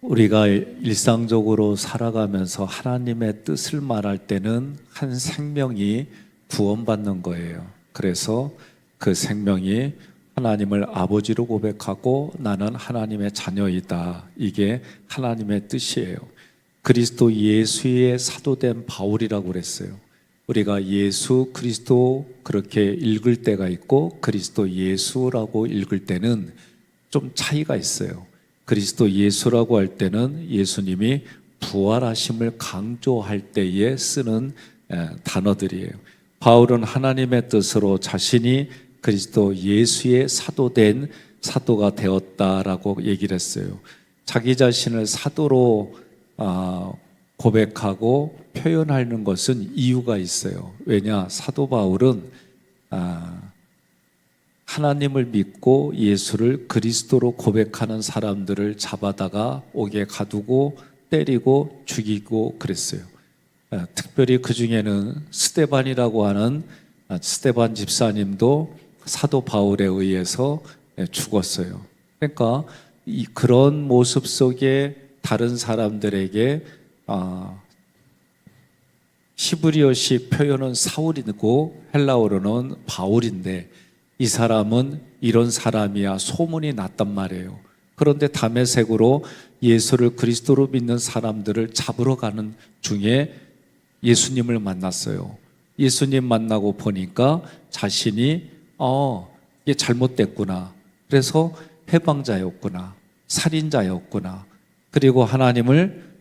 우리가 일상적으로 살아가면서 하나님의 뜻을 말할 때는 한 생명이 구원받는 거예요. 그래서 그 생명이 하나님을 아버지로 고백하고 나는 하나님의 자녀이다. 이게 하나님의 뜻이에요. 그리스도 예수의 사도된 바울이라고 그랬어요. 우리가 예수 그리스도 그렇게 읽을 때가 있고 그리스도 예수라고 읽을 때는 좀 차이가 있어요. 그리스도 예수라고 할 때는 예수님이 부활하심을 강조할 때에 쓰는 단어들이에요. 바울은 하나님의 뜻으로 자신이 그리스도 예수의 사도된 사도가 되었다라고 얘기를 했어요. 자기 자신을 사도로 고백하고 표현하는 것은 이유가 있어요. 왜냐? 사도 바울은 하나님을 믿고 예수를 그리스도로 고백하는 사람들을 잡아다가 옥에 가두고 때리고 죽이고 그랬어요. 특별히 그 중에는 스데반이라고 하는 스데반 집사님도 사도 바울에 의해서 죽었어요. 그러니까 그런 모습 속에 다른 사람들에게 히브리어식 표현은 사울이고 헬라어로는 바울인데 이 사람은 이런 사람이야 소문이 났단 말이에요. 그런데 다메섹으로 예수를 그리스도로 믿는 사람들을 잡으러 가는 중에 예수님을 만났어요. 예수님 만나고 보니까 자신이 이게 잘못됐구나. 그래서 해방자였구나. 살인자였구나. 그리고 하나님을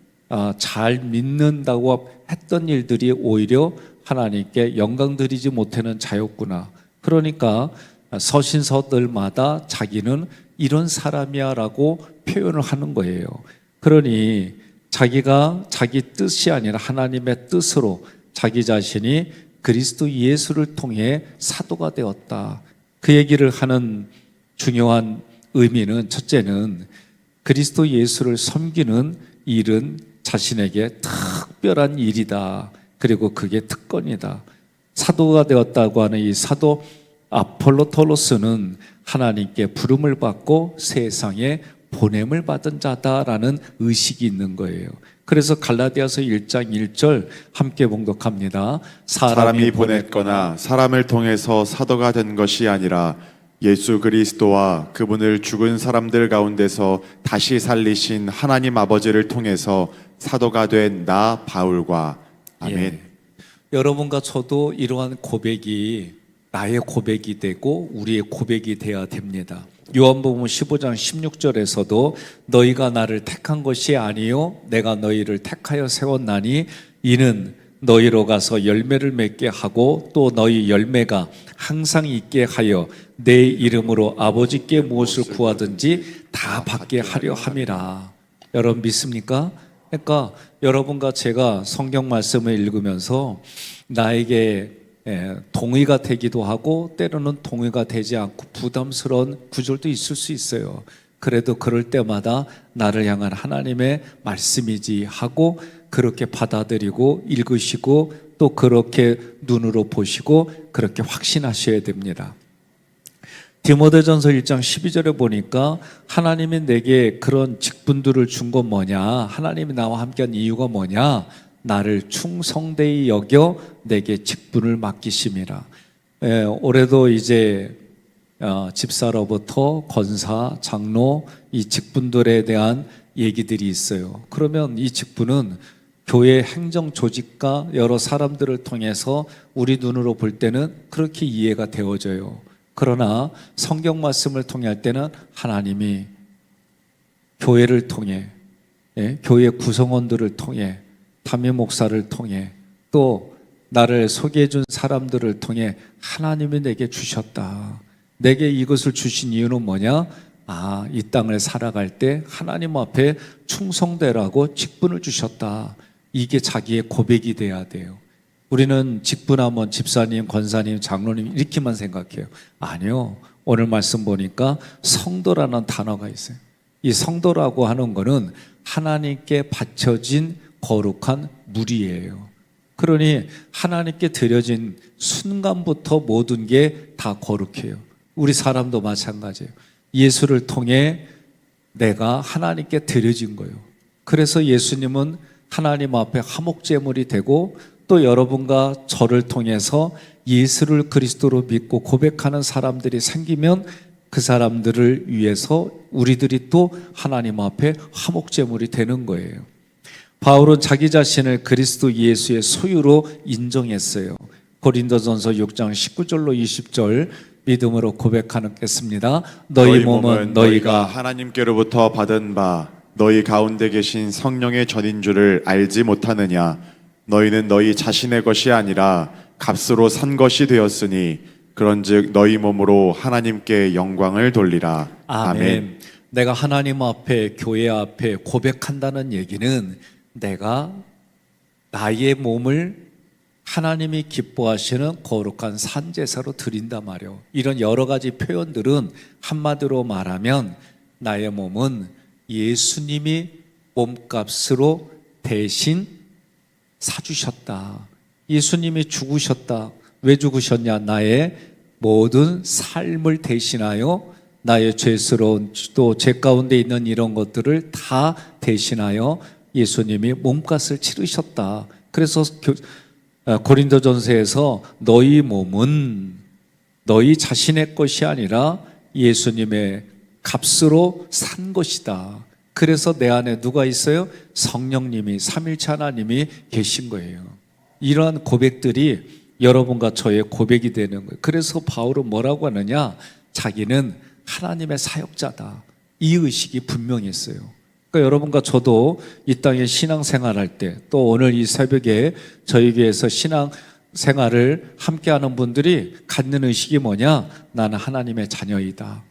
잘 믿는다고 했던 일들이 오히려 하나님께 영광 드리지 못하는 자였구나. 그러니까 서신서들마다 자기는 이런 사람이야 라고 표현을 하는 거예요. 그러니 자기가 자기 뜻이 아니라 하나님의 뜻으로 자기 자신이 그리스도 예수를 통해 사도가 되었다. 그 얘기를 하는 중요한 의미는 첫째는 그리스도 예수를 섬기는 일은 자신에게 특별한 일이다. 그리고 그게 특권이다. 사도가 되었다고 하는 이 사도 아폴로토로스는 하나님께 부름을 받고 세상에 보냄을 받은 자다라는 의식이 있는 거예요. 그래서 갈라디아서 1장 1절 함께 봉독합니다. 사람이 보냈거나 사람을 통해서 사도가 된 것이 아니라 예수 그리스도와 그분을 죽은 사람들 가운데서 다시 살리신 하나님 아버지를 통해서 사도가 된 나 바울과 아멘. 예. 여러분과 저도 이러한 고백이 나의 고백이 되고 우리의 고백이 되어야 됩니다. 요한복음 15장 16절에서도 너희가 나를 택한 것이 아니요 내가 너희를 택하여 세웠나니 이는 너희로 가서 열매를 맺게 하고 또 너희 열매가 항상 있게 하여 내 이름으로 아버지께 무엇을 구하든지 다 받게 하려 함이라. 여러분 믿습니까? 그러니까 여러분과 제가 성경 말씀을 읽으면서 나에게 동의가 되기도 하고 때로는 동의가 되지 않고 부담스러운 구절도 있을 수 있어요. 그래도 그럴 때마다 나를 향한 하나님의 말씀이지 하고 그렇게 받아들이고 읽으시고 또 그렇게 눈으로 보시고 그렇게 확신하셔야 됩니다. 디모데전서 1장 12절에 보니까 하나님이 내게 그런 직분들을 준 건 뭐냐? 하나님이 나와 함께한 이유가 뭐냐? 나를 충성되이 여겨 내게 직분을 맡기심이라. 올해도 이제 집사로부터 권사, 장로 이 직분들에 대한 얘기들이 있어요. 그러면 이 직분은 교회 행정 조직과 여러 사람들을 통해서 우리 눈으로 볼 때는 그렇게 이해가 되어져요. 그러나 성경 말씀을 통해 할 때는 하나님이 교회를 통해 교회 구성원들을 통해 담임 목사를 통해 또 나를 소개해 준 사람들을 통해 하나님이 내게 주셨다. 내게 이것을 주신 이유는 뭐냐? 이 땅을 살아갈 때 하나님 앞에 충성되라고 직분을 주셨다. 이게 자기의 고백이 돼야 돼요. 우리는 직분하면 집사님, 권사님, 장로님 이렇게만 생각해요. 아니요. 오늘 말씀 보니까 성도라는 단어가 있어요. 이 성도라고 하는 거는 하나님께 바쳐진 거룩한 물이에요. 그러니 하나님께 드려진 순간부터 모든 게 다 거룩해요. 우리 사람도 마찬가지예요. 예수를 통해 내가 하나님께 드려진 거예요. 그래서 예수님은 하나님 앞에 화목제물이 되고 또 여러분과 저를 통해서 예수를 그리스도로 믿고 고백하는 사람들이 생기면 그 사람들을 위해서 우리들이 또 하나님 앞에 화목제물이 되는 거예요. 바울은 자기 자신을 그리스도 예수의 소유로 인정했어요. 고린도전서 6장 19절로 20절 믿음으로 고백하겠습니다. 너희 몸은 너희가 하나님께로부터 받은 바 너희 가운데 계신 성령의 전인 줄을 알지 못하느냐. 너희는 너희 자신의 것이 아니라 값으로 산 것이 되었으니 그런즉 너희 몸으로 하나님께 영광을 돌리라. 아멘. 내가 하나님 앞에 교회 앞에 고백한다는 얘기는 내가 나의 몸을 하나님이 기뻐하시는 거룩한 산제사로 드린단 말이에요. 이런 여러 가지 표현들은 한마디로 말하면 나의 몸은 예수님이 몸값으로 대신 사주셨다. 예수님이 죽으셨다. 왜 죽으셨냐? 나의 모든 삶을 대신하여 나의 죄스러운 또 죄 가운데 있는 이런 것들을 다 대신하여 예수님이 몸값을 치르셨다. 그래서 고린도전서에서 너희 몸은 너희 자신의 것이 아니라 예수님의 값으로 산 것이다. 그래서 내 안에 누가 있어요? 성령님이, 삼일체 하나님이 계신 거예요. 이러한 고백들이 여러분과 저의 고백이 되는 거예요. 그래서 바울은 뭐라고 하느냐? 자기는 하나님의 사역자다. 이 의식이 분명히 있어요. 그러니까 여러분과 저도 이 땅에 신앙생활할 때 또 오늘 이 새벽에 저희 교회에서 신앙생활을 함께하는 분들이 갖는 의식이 뭐냐? 나는 하나님의 자녀이다.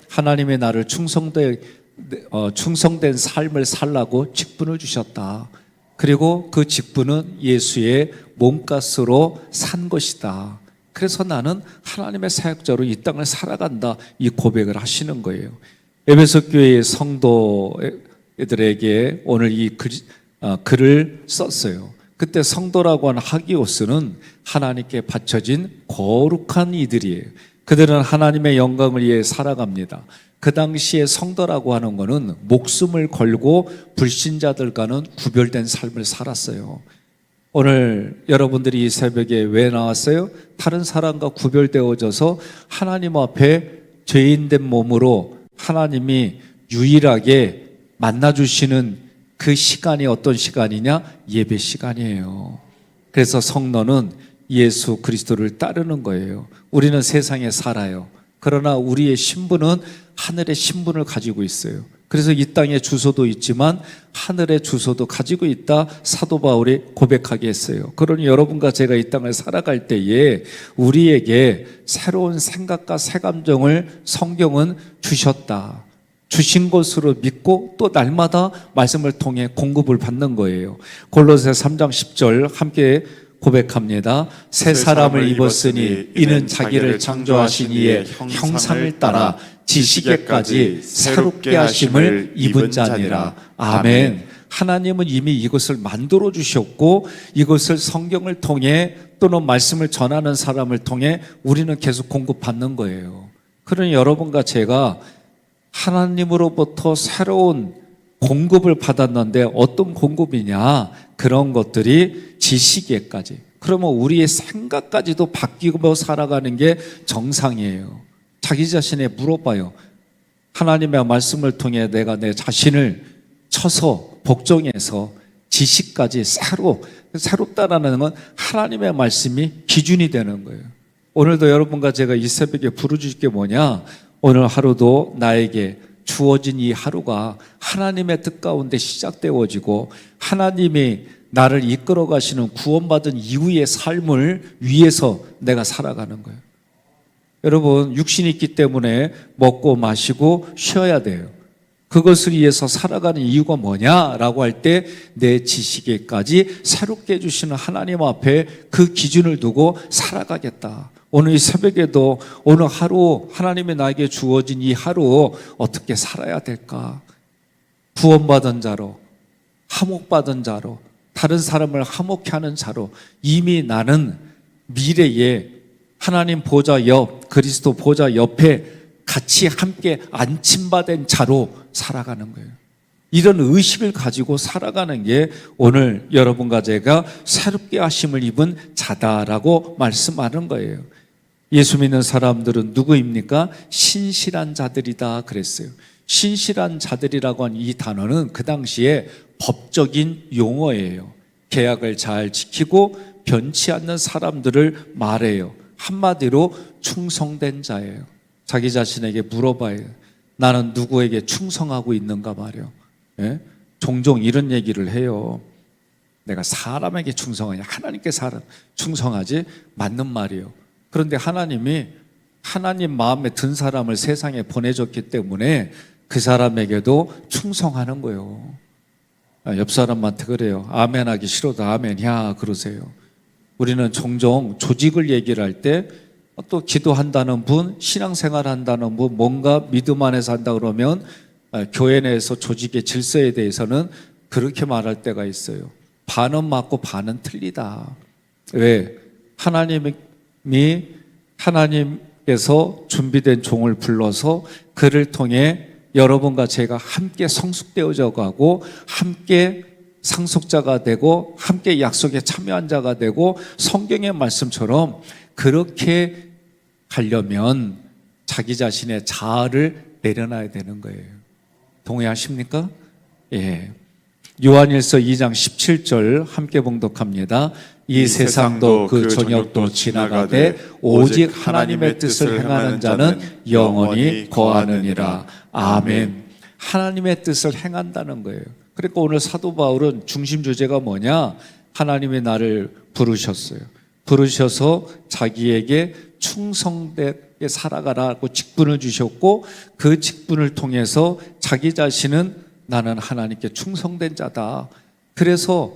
하나님의 나를 충성된 삶을 살라고 직분을 주셨다. 그리고 그 직분은 예수의 몸값으로 산 것이다. 그래서 나는 하나님의 사역자로 이 땅을 살아간다. 이 고백을 하시는 거예요. 에베소 교회의 성도들에게 오늘 이 글을 썼어요. 그때 성도라고 하는 하기오스는 하나님께 바쳐진 거룩한 이들이에요. 그들은 하나님의 영광을 위해 살아갑니다. 그 당시에 성도라고 하는 것은 목숨을 걸고 불신자들과는 구별된 삶을 살았어요. 오늘 여러분들이 이 새벽에 왜 나왔어요? 다른 사람과 구별되어져서 하나님 앞에 죄인된 몸으로 하나님이 유일하게 만나주시는 그 시간이 어떤 시간이냐? 예배 시간이에요. 그래서 성도는 예수 그리스도를 따르는 거예요. 우리는 세상에 살아요. 그러나 우리의 신분은 하늘의 신분을 가지고 있어요. 그래서 이 땅에 주소도 있지만 하늘의 주소도 가지고 있다. 사도 바울이 고백하게 했어요. 그러니 여러분과 제가 이 땅을 살아갈 때에 우리에게 새로운 생각과 새 감정을 성경은 주셨다. 주신 것으로 믿고 또 날마다 말씀을 통해 공급을 받는 거예요. 골로새 3장 10절 함께 고백합니다. 새 사람을 입었으니 이는 자기를 창조하신 이의 형상을 따라 지식에까지 새롭게 하심을 입은 자니라. 아멘. 하나님은 이미 이것을 만들어 주셨고 이것을 성경을 통해 또는 말씀을 전하는 사람을 통해 우리는 계속 공급받는 거예요. 그러니 여러분과 제가 하나님으로부터 새로운 공급을 받았는데 어떤 공급이냐? 그런 것들이 지식에까지. 그러면 우리의 생각까지도 바뀌고 살아가는 게 정상이에요. 자기 자신에 물어봐요. 하나님의 말씀을 통해 내가 내 자신을 쳐서 복종해서 지식까지 새롭다라는 건 하나님의 말씀이 기준이 되는 거예요. 오늘도 여러분과 제가 이 새벽에 부르실 게 뭐냐? 오늘 하루도 나에게 주어진 이 하루가 하나님의 뜻 가운데 시작되어지고 하나님이 나를 이끌어 가시는 구원받은 이후의 삶을 위해서 내가 살아가는 거예요. 여러분, 육신이 있기 때문에 먹고 마시고 쉬어야 돼요. 그것을 위해서 살아가는 이유가 뭐냐라고 할 때 내 지식에까지 새롭게 해주시는 하나님 앞에 그 기준을 두고 살아가겠다. 오늘 이 새벽에도 오늘 하루 하나님이 나에게 주어진 이 하루 어떻게 살아야 될까? 구원받은 자로, 화목받은 자로, 다른 사람을 화목케 하는 자로 이미 나는 미래에 하나님 보좌 옆, 그리스도 보좌 옆에 같이 함께 안침받은 자로 살아가는 거예요. 이런 의식을 가지고 살아가는 게 오늘 여러분과 제가 새롭게 하심을 입은 자다라고 말씀하는 거예요. 예수 믿는 사람들은 누구입니까? 신실한 자들이다 그랬어요. 신실한 자들이라고 한 이 단어는 그 당시에 법적인 용어예요. 계약을 잘 지키고 변치 않는 사람들을 말해요. 한마디로 충성된 자예요. 자기 자신에게 물어봐요. 나는 누구에게 충성하고 있는가 말이요. 예? 종종 이런 얘기를 해요. 내가 사람에게 충성하냐? 하나님께 충성하지? 맞는 말이에요. 그런데 하나님이 하나님 마음에 든 사람을 세상에 보내줬기 때문에 그 사람에게도 충성하는 거예요. 옆 사람한테 그래요. 아멘 하기 싫어도 아멘이야 그러세요. 우리는 종종 조직을 얘기를 할 때 또 기도한다는 분, 신앙생활 한다는 분, 뭔가 믿음 안에서 한다 그러면 교회 내에서 조직의 질서에 대해서는 그렇게 말할 때가 있어요. 반은 맞고 반은 틀리다. 왜? 하나님께서 준비된 종을 불러서 그를 통해 여러분과 제가 함께 성숙되어져 가고 함께 상속자가 되고 함께 약속에 참여한 자가 되고 성경의 말씀처럼 그렇게 가려면 자기 자신의 자아를 내려놔야 되는 거예요. 동의하십니까? 예. 요한일서 2장 17절 함께 봉독합니다. 이 세상도 그 전역도 지나가되 오직 하나님의 뜻을 행하는 자는 영원히 거하느니라. 아멘. 하나님의 뜻을 행한다는 거예요. 그러니까 오늘 사도 바울은 중심 주제가 뭐냐? 하나님이 나를 부르셨어요. 부르셔서 자기에게 충성되게 살아가라고 직분을 주셨고 그 직분을 통해서 자기 자신은 나는 하나님께 충성된 자다. 그래서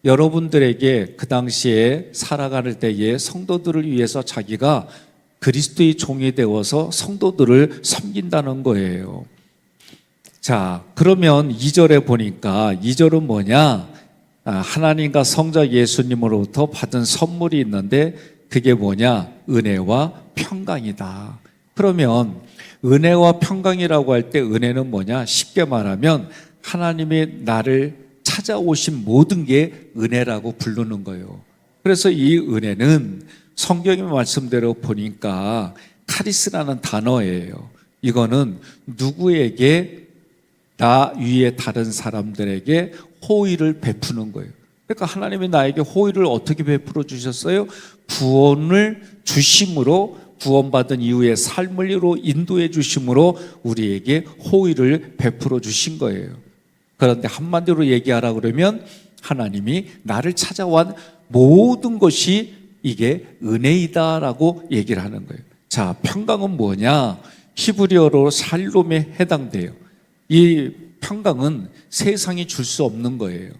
여러분들에게 그 당시에 살아갈 때에 성도들을 위해서 자기가 그리스도의 종이 되어서 성도들을 섬긴다는 거예요. 자, 그러면 2절에 보니까 2절은 뭐냐? 하나님과 성자 예수님으로부터 받은 선물이 있는데 그게 뭐냐? 은혜와 평강이다. 그러면 은혜와 평강이라고 할 때 은혜는 뭐냐? 쉽게 말하면 하나님이 나를 찾아오신 모든 게 은혜라고 부르는 거예요. 그래서 이 은혜는 성경의 말씀대로 보니까 카리스라는 단어예요. 이거는 누구에게 나 위에 다른 사람들에게 호의를 베푸는 거예요. 그러니까 하나님이 나에게 호의를 어떻게 베풀어 주셨어요? 구원을 주심으로 구원받은 이후의 삶을로 인도해 주심으로 우리에게 호의를 베풀어 주신 거예요. 그런데 한마디로 얘기하라 그러면 하나님이 나를 찾아온 모든 것이 이게 은혜이다라고 얘기를 하는 거예요. 자, 평강은 뭐냐? 히브리어로 샬롬에 해당돼요. 이 평강은 세상이 줄 수 없는 거예요.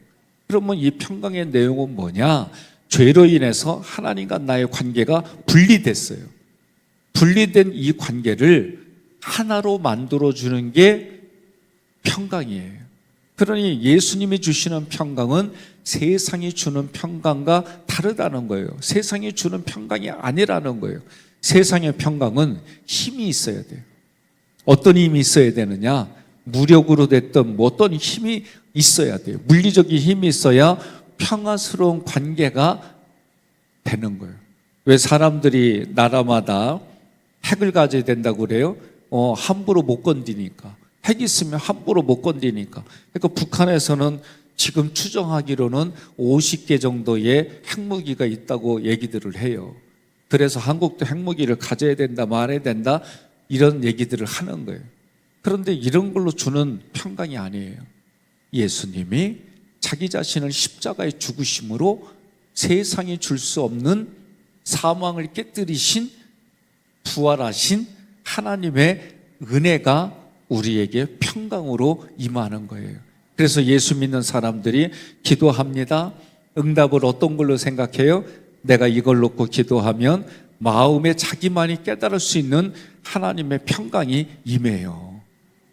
그러면 이 평강의 내용은 뭐냐? 죄로 인해서 하나님과 나의 관계가 분리됐어요. 분리된 이 관계를 하나로 만들어주는 게 평강이에요. 그러니 예수님이 주시는 평강은 세상이 주는 평강과 다르다는 거예요. 세상이 주는 평강이 아니라는 거예요. 세상의 평강은 힘이 있어야 돼요. 어떤 힘이 있어야 되느냐? 무력으로 됐던 어떤 힘이 있어야 돼요. 물리적인 힘이 있어야 평화스러운 관계가 되는 거예요. 왜 사람들이 나라마다 핵을 가져야 된다고 그래요? 함부로 못 건드니까. 핵 있으면 함부로 못 건드니까. 그러니까 북한에서는 지금 추정하기로는 50개 정도의 핵무기가 있다고 얘기들을 해요. 그래서 한국도 핵무기를 가져야 된다, 말해야 된다, 이런 얘기들을 하는 거예요. 그런데 이런 걸로 주는 평강이 아니에요. 예수님이 자기 자신을 십자가에 죽으심으로 세상이 줄 수 없는 사망을 깨뜨리신 부활하신 하나님의 은혜가 우리에게 평강으로 임하는 거예요. 그래서 예수 믿는 사람들이 기도합니다. 응답을 어떤 걸로 생각해요? 내가 이걸 놓고 기도하면 마음에 자기만이 깨달을 수 있는 하나님의 평강이 임해요.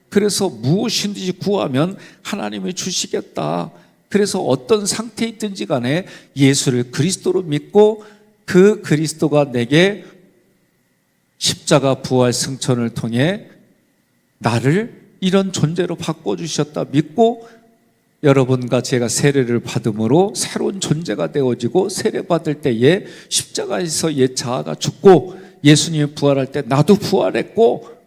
그래서 무엇이든지 구하면 하나님이 주시겠다. 그래서 어떤 상태에 있든지 간에 예수를 그리스도로 믿고 그 그리스도가 내게 십자가 부활 승천을 통해 나를 이런 존재로 바꿔주셨다 믿고 여러분과 제가 세례를 받음으로 새로운 존재가 되어지고 세례받을 때에 십자가에서 옛 자아가 죽고 예수님이 부활할 때 나도 부활했고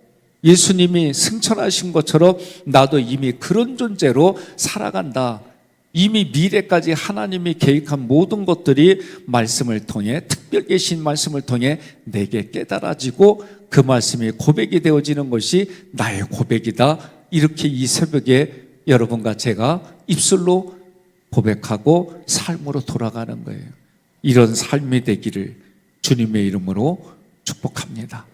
예수님이 승천하신 것처럼 나도 이미 그런 존재로 살아간다. 이미 미래까지 하나님이 계획한 모든 것들이 말씀을 통해 특별 계신 말씀을 통해 내게 깨달아지고 그 말씀이 고백이 되어지는 것이 나의 고백이다. 이렇게 이 새벽에 여러분과 제가 입술로 고백하고 삶으로 돌아가는 거예요. 이런 삶이 되기를 주님의 이름으로 축복합니다.